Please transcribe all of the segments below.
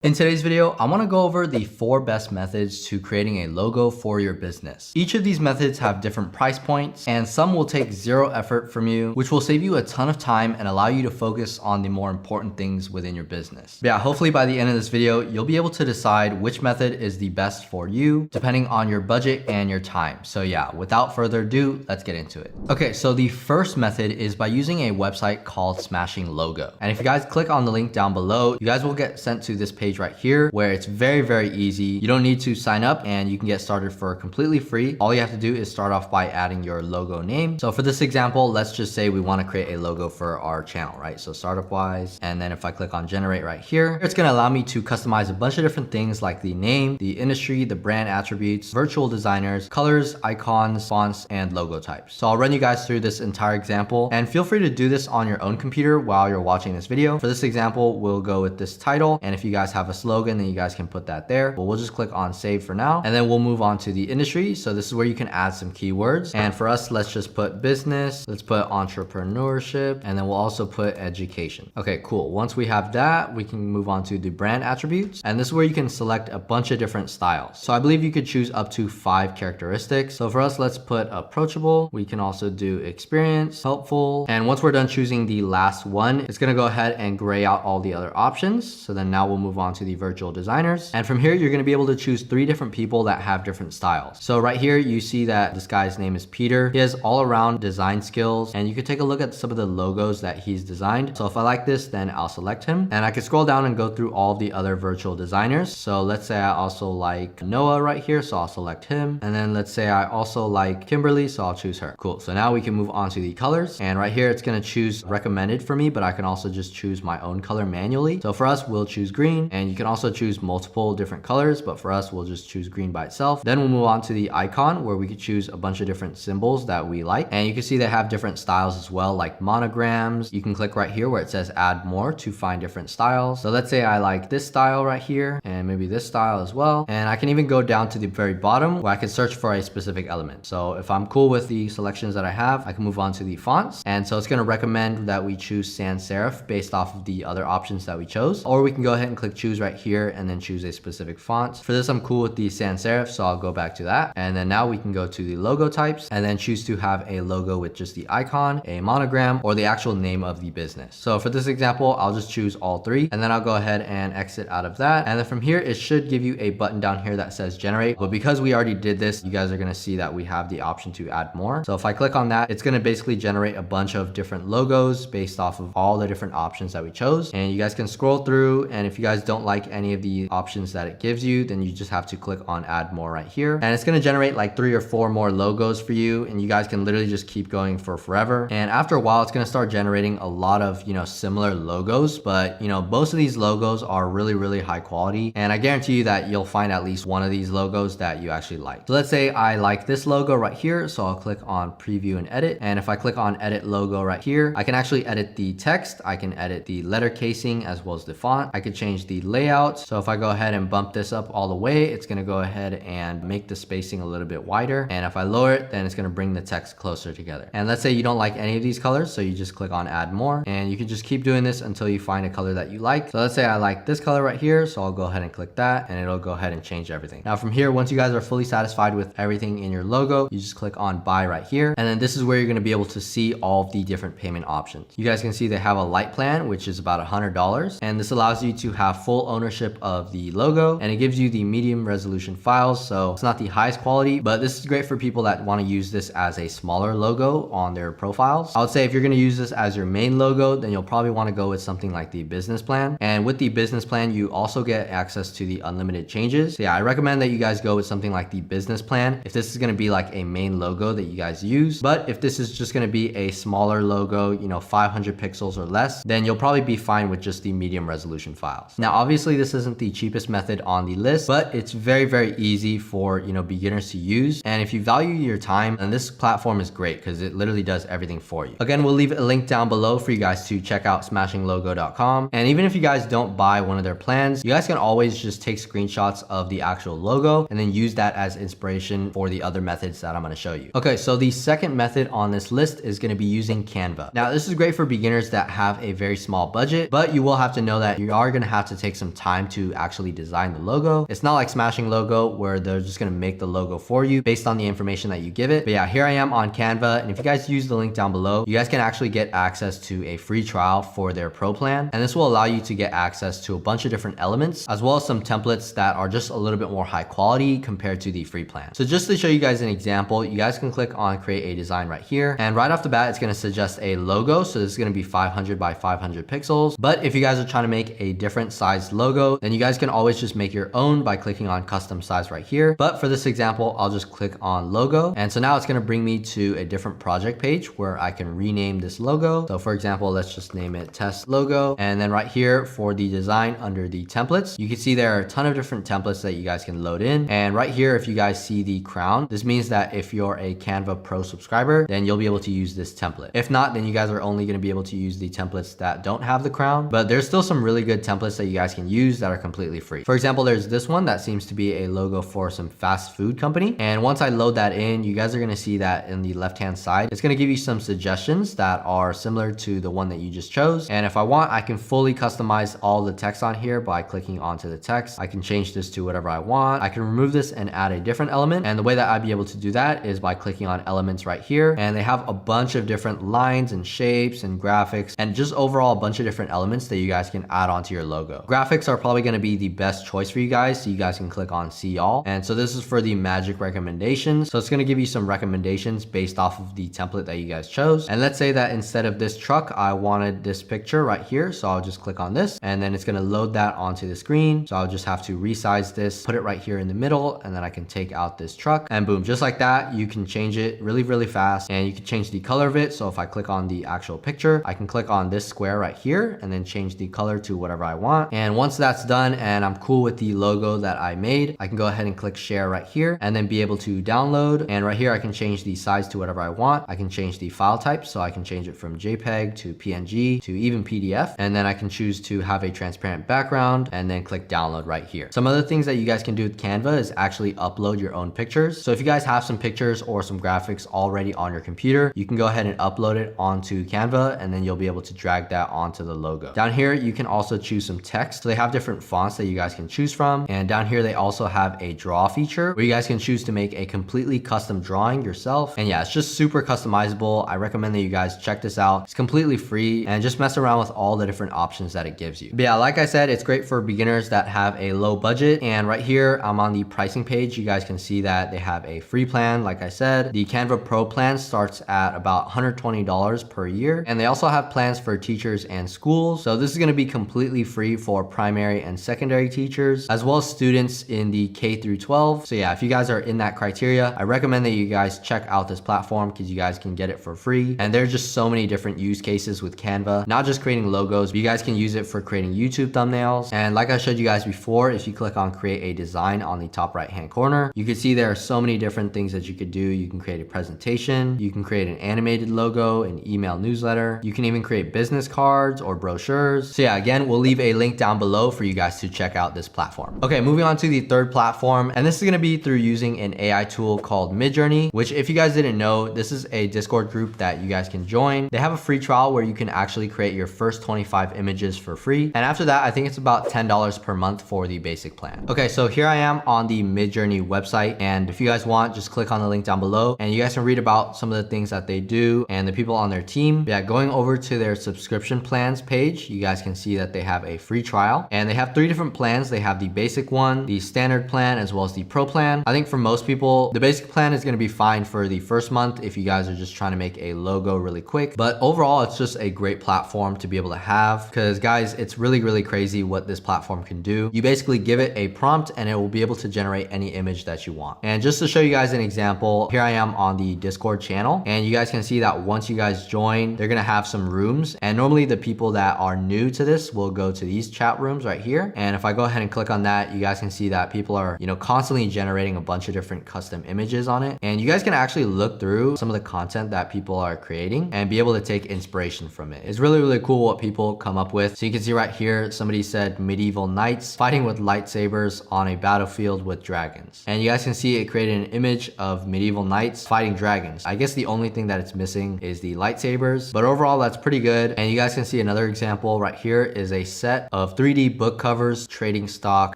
In today's video, I want to go over the 4 best methods to creating a logo for your business. Each of these methods have different price points, and some will take 0 effort from you, which will save you a ton of time and allow you to focus on the more important things within your business. But yeah, hopefully by the end of this video, you'll be able to decide which method is the best for you, depending on your budget and your time. So yeah, without further ado, let's get into it. Okay, so the first method is by using a website called Smashing Logo. And if you guys click on the link down below, you guys will get sent to this page right here where it's very easy. You don't need to sign up and you can get started for completely free. All you have to do is start off by adding your logo name. So for this example, let's just say we want to create a logo for our channel, right? So startup wise, and then if I click on generate right here, it's going to allow me to customize a bunch of different things like the name, the industry, the brand attributes, virtual designers, colors, icons, fonts, and logo types. So I'll run you guys through this entire example and feel free to do this on your own computer while you're watching this video. For this example, we'll go with this title. And if you guys have a slogan, then you guys can put that there. But we'll just click on save for now. And then we'll move on to the industry. So this is where you can add some keywords. And for us, let's just put business. Let's put entrepreneurship. And then we'll also put education. Okay, cool. Once we have that, we can move on to the brand attributes. And this is where you can select a bunch of different styles. So I believe you could choose up to 5 characteristics. So for us, let's put approachable. We can also do experience, helpful. And once we're done choosing the last one, it's going to go ahead and gray out all the other options. So then now we'll move on to the virtual designers. And from here, you're going to be able to choose 3 different people that have different styles. So right here, you see that this guy's name is Peter. He has all around design skills, and you can take a look at some of the logos that he's designed. So if I like this, then I'll select him, and I can scroll down and go through all the other virtual designers. So let's say I also like Noah right here. So I'll select him. And then let's say I also like Kimberly. So I'll choose her. Cool. So now we can move on to the colors. And right here, it's going to choose recommended for me, but I can also just choose my own color manually. So for us, we'll choose green, and you can also choose multiple different colors, but for us, we'll just choose green by itself. Then we'll move on to the icon where we could choose a bunch of different symbols that we like. And you can see they have different styles as well, like monograms. You can click right here where it says add more to find different styles. So let's say I like this style right here and maybe this style as well. And I can even go down to the very bottom where I can search for a specific element. So if I'm cool with the selections that I have, I can move on to the fonts. And so it's going to recommend that we choose sans serif based off of the other options that we chose. Or we can go ahead and click choose right here and then choose a specific font. For this, I'm cool with the sans serif, so I'll go back to that. And then now we can go to the logo types and then choose to have a logo with just the icon, a monogram, or the actual name of the business. So for this example, I'll just choose all 3, and then I'll go ahead and exit out of that. And then from here, it should give you a button down here that says generate. But because we already did this, you guys are going to see that we have the option to add more. So if I click on that, it's going to basically generate a bunch of different logos based off of all the different options that we chose. And you guys can scroll through, and if you guys don't like any of the options that it gives you, then you just have to click on add more right here, and it's going to generate like 3 or 4 more logos for you, and you guys can literally just keep going for forever. And after a while, it's going to start generating a lot of similar logos, but most of these logos are really high quality, and I guarantee you that you'll find at least one of these logos that you actually like. So let's say I like this logo right here, so I'll click on preview and edit, and if I click on edit logo right here, I can actually edit the text, I can edit the letter casing as well as the font, I could change the layout. So if I go ahead and bump this up all the way, it's going to go ahead and make the spacing a little bit wider. And if I lower it, then it's going to bring the text closer together. And let's say you don't like any of these colors, so you just click on add more, and you can just keep doing this until you find a color that you like. So let's say I like this color right here, so I'll go ahead and click that, and it'll go ahead and change everything. Now from here, once you guys are fully satisfied with everything in your logo, you just click on buy right here, and then this is where you're going to be able to see all of the different payment options. You guys can see they have a light plan, which is about $100, and this allows you to have full ownership of the logo, and it gives you the medium resolution files. So it's not the highest quality, but this is great for people that want to use this as a smaller logo on their profiles. I would say if you're going to use this as your main logo, then you'll probably want to go with something like the business plan. And with the business plan, you also get access to the unlimited changes. So yeah, I recommend that you guys go with something like the business plan if this is going to be like a main logo that you guys use. But if this is just going to be a smaller logo, 500 pixels or less, then you'll probably be fine with just the medium resolution files. Now, obviously this isn't the cheapest method on the list, but it's very easy for beginners to use. And if you value your time, then this platform is great because it literally does everything for you. Again, we'll leave a link down below for you guys to check out smashinglogo.com. And even if you guys don't buy one of their plans, you guys can always just take screenshots of the actual logo and then use that as inspiration for the other methods that I'm going to show you. Okay, so the second method on this list is going to be using Canva. Now, this is great for beginners that have a very small budget, but you will have to know that you are going to have to take take some time to actually design the logo. It's not like Smashing Logo where they're just gonna make the logo for you based on the information that you give it. But yeah, here I am on Canva, and if you guys use the link down below, you guys can actually get access to a free trial for their pro plan, and this will allow you to get access to a bunch of different elements as well as some templates that are just a little bit more high quality compared to the free plan. So just to show you guys an example, you guys can click on create a design right here, and right off the bat it's going to suggest a logo. So this is going to be 500 by 500 pixels, but if you guys are trying to make a different size logo, then you guys can always just make your own by clicking on custom size right here. But for this example, I'll just click on logo, and so now it's going to bring me to a different project page where I can rename this logo. So for example, let's just name it test logo, and then right here for the design under the templates, you can see there are a ton of different templates that you guys can load in. And right here, if you guys see the crown, this means that if you're a Canva Pro subscriber, then you'll be able to use this template. If not, then you guys are only going to be able to use the templates that don't have the crown, but there's still some really good templates that you guys can use that are completely free. For example, there's this one that seems to be a logo for some fast food company, and once I load that in, you guys are going to see that in the left hand side it's going to give you some suggestions that are similar to the one that you just chose. And if I want, I can fully customize all the text on here by clicking onto the text. I can change this to whatever I want. I can remove this and add a different element, and the way that I'd be able to do that is by clicking on elements right here, and they have a bunch of different lines and shapes and graphics and just overall a bunch of different elements that you guys can add onto your logo. Graphics are probably going to be the best choice for you guys, so you guys can click on see all, and so this is for the magic recommendations. So it's going to give you some recommendations based off of the template that you guys chose. And let's say that instead of this truck, I wanted this picture right here, so I'll just click on this, and then it's going to load that onto the screen. So I'll just have to resize this, put it right here in the middle, and then I can take out this truck, and boom, just like that, you can change it really fast, and you can change the color of it. So if I click on the actual picture, I can click on this square right here and then change the color to whatever I want. And once that's done and I'm cool with the logo that I made, I can go ahead and click share right here and then be able to download. And right here, I can change the size to whatever I want. I can change the file type, so I can change it from JPEG to PNG to even PDF, and then I can choose to have a transparent background and then click download right here. Some other things that you guys can do with Canva is actually upload your own pictures. So if you guys have some pictures or some graphics already on your computer, you can go ahead and upload it onto Canva, and then you'll be able to drag that onto the logo. Down here, you can also choose some text. So they have different fonts that you guys can choose from, and down here they also have a draw feature where you guys can choose to make a completely custom drawing yourself. And yeah, it's just super customizable. I recommend that you guys check this out. It's completely free, and just mess around with all the different options that it gives you. But yeah, like I said, it's great for beginners that have a low budget. And right here, I'm on the pricing page. You guys can see that they have a free plan. Like I said, the Canva Pro plan starts at about $120 per year. And they also have plans for teachers and schools. So this is going to be completely free for primary and secondary teachers, as well as students in the K through 12. So yeah, if you guys are in that criteria, I recommend that you guys check out this platform because you guys can get it for free. And there's just so many different use cases with Canva, not just creating logos, but you guys can use it for creating YouTube thumbnails. And like I showed you guys before, if you click on create a design on the top right hand corner, you can see there are so many different things that you could do. You can create a presentation, you can create an animated logo, an email newsletter, you can even create business cards or brochures. So yeah, again, we'll leave a link down below for you guys to check out this platform. Okay, moving on to the third platform, and this is going to be through using an AI tool called Midjourney, which if you guys didn't know, this is a Discord group that you guys can join. They have a free trial where you can actually create your first 25 images for free. And after that, I think it's about $10 per month for the basic plan. Okay, so here I am on the Midjourney website, and if you guys want, just click on the link down below and you guys can read about some of the things that they do and the people on their team. Yeah, going over to their subscription plans page, you guys can see that they have a free trial, and they have 3 different plans. They have the basic one, the standard plan, as well as the pro plan. I think for most people, the basic plan is going to be fine for the first month if you guys are just trying to make a logo really quick. But overall, it's just a great platform to be able to have, because guys, it's really crazy what this platform can do. You basically give it a prompt and it will be able to generate any image that you want. And just to show you guys an example, here I am on the Discord channel, and you guys can see that once you guys join, they're gonna have some rooms, and normally the people that are new to this will go to these chat rooms right here. And if I go ahead and click on that, you guys can see that people are, constantly generating a bunch of different custom images on it. And you guys can actually look through some of the content that people are creating and be able to take inspiration from it. It's really cool what people come up with. So you can see right here, somebody said medieval knights fighting with lightsabers on a battlefield with dragons. And you guys can see it created an image of medieval knights fighting dragons. I guess the only thing that it's missing is the lightsabers, but overall that's pretty good. And you guys can see another example right here is a set of 3D book covers, trading stock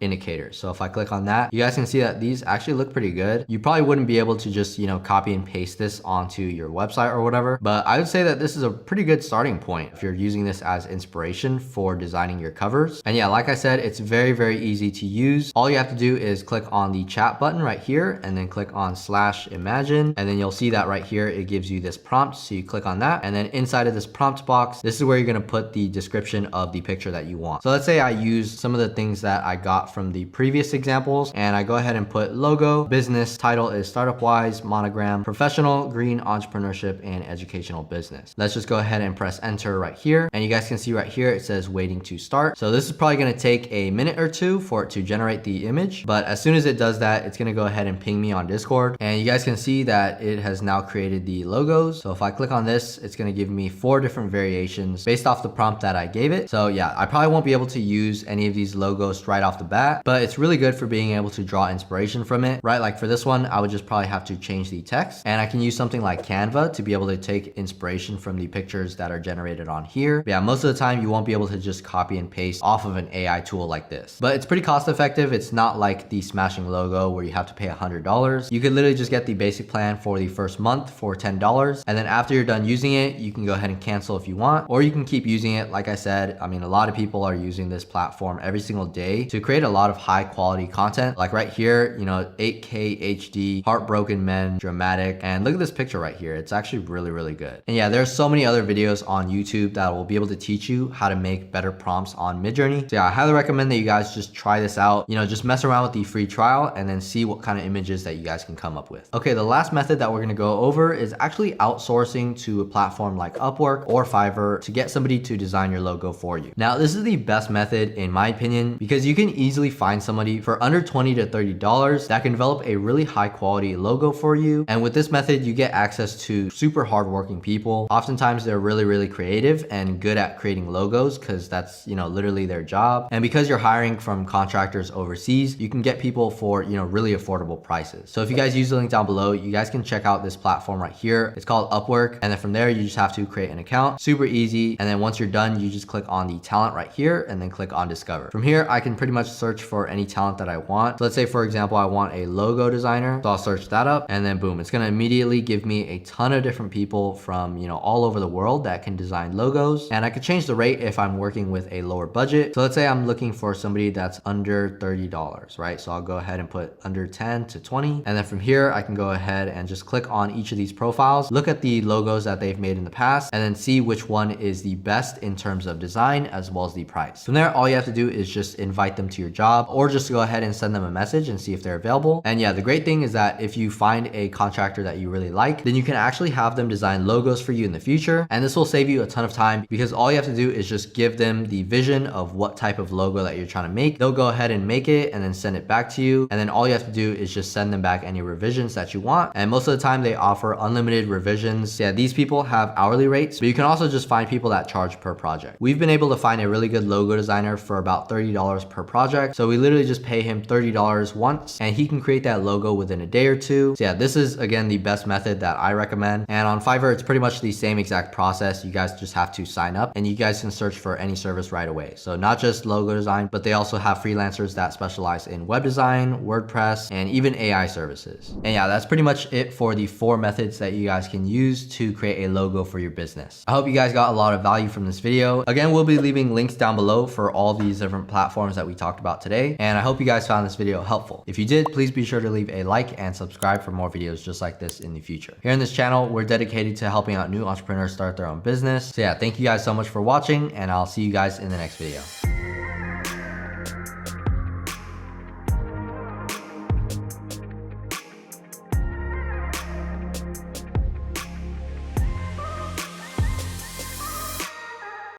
indicators. So if I click on that, you guys can see that these actually look pretty good. You probably wouldn't be able to just, copy and paste this onto your website or whatever, but I would say that this is a pretty good starting point if you're using this as inspiration for designing your covers. And yeah, like I said, it's very, very easy to use. All you have to do is click on the chat button right here and then click on /imagine. And then you'll see that right here, it gives you this prompt. So you click on that. And then inside of this prompt box, this is where you're going to put the description of the picture that you want. So let's say I use some of the things that I got from the previous examples and I go ahead and put logo, business, title is startup wise, monogram, professional, green, entrepreneurship, and educational business. Let's just go ahead and press enter right here. And you guys can see right here, it says waiting to start. So this is probably going to take a minute or two for it to generate the image. But as soon as it does that, it's going to go ahead and ping me on Discord. And you guys can see that it has now created the logos. So if I click on this, it's going to give me 4 different variations based off the prompt that I gave it. So yeah, I probably won't be able to use any of these logos right off the bat, but it's really good for being able to draw inspiration from it, right? Like for this one, I would just probably have to change the text, and I can use something like Canva to be able to take inspiration from the pictures that are generated on here. But yeah, most of the time you won't be able to just copy and paste off of an AI tool like this, but it's pretty cost effective. It's not like the smashing logo where you have to pay $100. You could literally just get the basic plan for the first month for $10. And then after you're done using it, you can go ahead and cancel if you want, or you can keep using it. Like I said, I mean, a lot of people are using this platform every single day to create a lot of high quality content. Like right here, 8K HD, heartbroken men, dramatic. And look at this picture right here. It's actually really, really good. And yeah, there's so many other videos on YouTube that will be able to teach you how to make better prompts on Midjourney. So yeah, I highly recommend that you guys just try this out. Just mess around with the free trial and then see what kind of images that you guys can come up with. Okay, the last method that we're going to go over is actually outsourcing to a platform like Upwork or Fiverr to get somebody to design your logo for you. Now, this is the best method in my opinion, because you can easily find somebody for under $20 to $30 that can develop a really high quality logo for you. And with this method, you get access to super hardworking people. Oftentimes they're really, really creative and good at creating logos because that's, literally their job. And because you're hiring from contractors overseas, you can get people for, really affordable prices. So if you guys use the link down below, you guys can check out this platform right here. It's called Upwork. And then from there, you just have to create an account. Super easy. And then once you're done, you just click on the talent right here and then click on discover. From here, I can pretty much search for any talent that I want. So let's say, for example, I want a logo designer. So I'll search that up and then boom, it's going to immediately give me a ton of different people from, all over the world that can design logos. And I could change the rate if I'm working with a lower budget. So let's say I'm looking for somebody that's under $30, right? So I'll go ahead and put under 10 to 20. And then from here, I can go ahead and just click on each of these profiles, look at the logos that they've made in the past, and then see which one is the best in terms of design as well as the price. From there, all you have to do is just invite them to your job or just go ahead and send them a message and see if they're available. And yeah, the great thing is that if you find a contractor that you really like, then you can actually have them design logos for you in the future. And this will save you a ton of time because all you have to do is just give them the vision of what type of logo that you're trying to make. They'll go ahead and make it and then send it back to you. And then all you have to do is just send them back any revisions that you want. And most of the time they offer unlimited revisions. Yeah, these people have hourly rates, but you can also just find people that charge per project. We've been able to find a really good logo designer for about $30 per project. So we literally just pay him $30 once and he can create that logo within a day or two. So yeah, this is again the best method that I recommend. And on Fiverr, it's pretty much the same exact process. You guys just have to sign up and you guys can search for any service right away. So not just logo design, but they also have freelancers that specialize in web design, WordPress, and even AI services. And yeah, that's pretty much it for the 4 methods that you guys can use to create a logo for your business. I hope you guys got a lot of value from this video. Again, we'll be leaving links down below for all these different platforms that we talked about today. And I hope you guys found this video helpful. If you did, please be sure to leave a like and subscribe for more videos just like this in the future. Here in this channel, we're dedicated to helping out new entrepreneurs start their own business. So yeah, thank you guys so much for watching and I'll see you guys in the next video.